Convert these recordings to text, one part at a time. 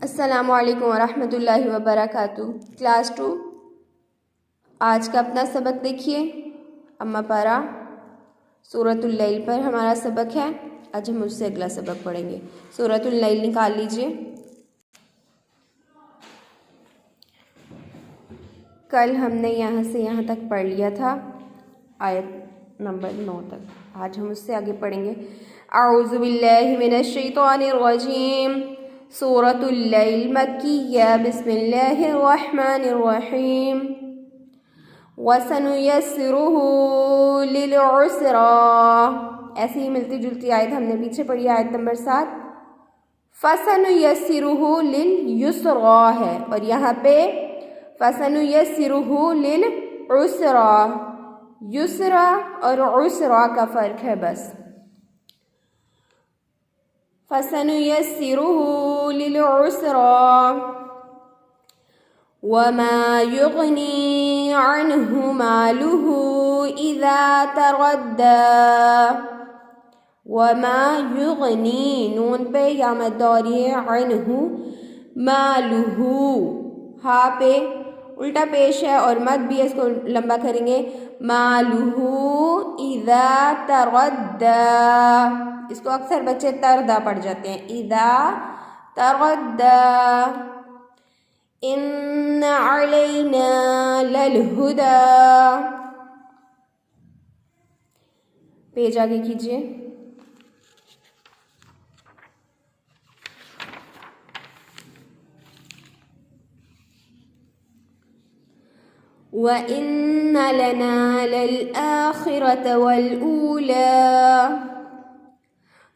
अस्सलामु अलैकुम वरहमतुल्लाहि वबरकातुहू। क्लास 2 आज का अपना सबक देखिए। अम्मा पारा सूरतुल लैल पर हमारा सबक है। आज हम उससे अगला सबक पढ़ेंगे। सूरतुल लैल निकाल लीजिए। कल हमने यहाँ से यहाँ तक पढ़ लिया था, आयत नंबर 9 तक। आज हम उससे आगे पढ़ेंगे। अऊज़ु बिल्लाहि मिनश शैतानिर रजीम। सूरतुल लैल मक्किय्या। बिस्मिल्लाहिर रहमानिर रहीम। वसनुयस्सिरुहु लिल उसरा। ऐसी ही मिलती जुलती आयत हमने पीछे पढ़ी, आयत नंबर 7। फसनुयस्सिरुहु लिल युसरा है और यहाँ पे फसनुयस्सिरुहु लिल उसरा। युसरा और उसरा का फ़र्क है बस। फसनुयस्सिरुहु लिल उसरा वमा युगनी अन्हु मालुहु इज़ा तरद्दा। वमा युगनी नून पे या मद दौरी है, अन्हु मालुहु हा पे उल्टा पेश है और मद भी है, इसको लंबा करेंगे। मालुहु इज़ा तरद्दा। इसको अक्सर बच्चे तरदा पढ़ जाते हैं। इज़ा तरद्दा। इन्ना अलैना लल हुदा। पेज आगे कीजिए। व इन्ना लना लल आखिरत वल ऊला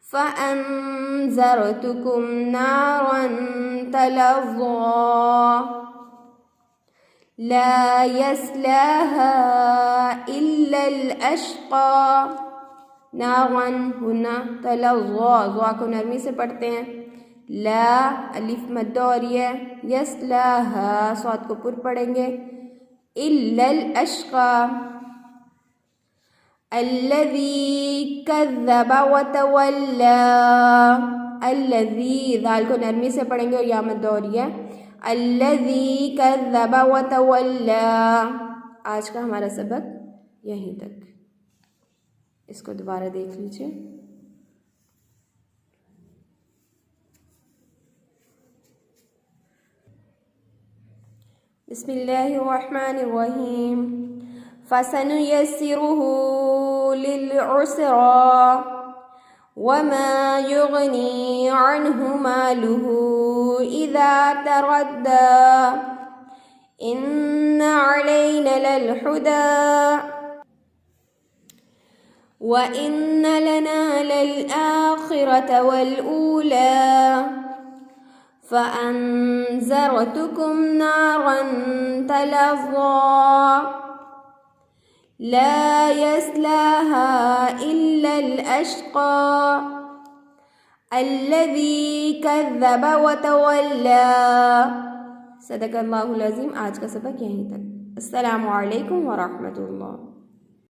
फ़अन्ज़रतुकुम नारन तलज़्ज़ा ला यस्लाहा इल्लल अश्क़ा। नारन हुना तलज़्ज़ा, ज़ा को नरमी से पढ़ते हैं। ला अलिफ मद दौरी है। यस्लाहा स्वाद को पुर पढ़ेंगे। इल्लल अश्क़ा अल्लज़ी कज़्ज़ब व तवल्ला। अल्लज़ी दाल को नरमी से पढ़ेंगे और या मद दौरी है। अल्लज़ी कज़्ज़ब व तवल्ला। आज का हमारा सबक यहीं तक। इसको दोबारा देख लीजिए। बिस्मिल्लाहिर रहमानिर रहीम। फसनुयस्सिरुहु लिल उसरा वमा युगनी अन्हु मालुहु इज़ा तरद्दा। इन्ना अलैना लल हुदा व इन्ना लना लल आखिरत वल ऊला फ़अन्ज़रतुकुम नारन तलज़्ज़ा ला यस्लाहा इल्लल अश्क़ा अल्लज़ी कज़्ज़ब व तवल्ला। सदक़ल्लाहुल अज़ीम। आज का सबक यहीं तक। अस्सलामु अलैकुम व रहमतुल्लाह।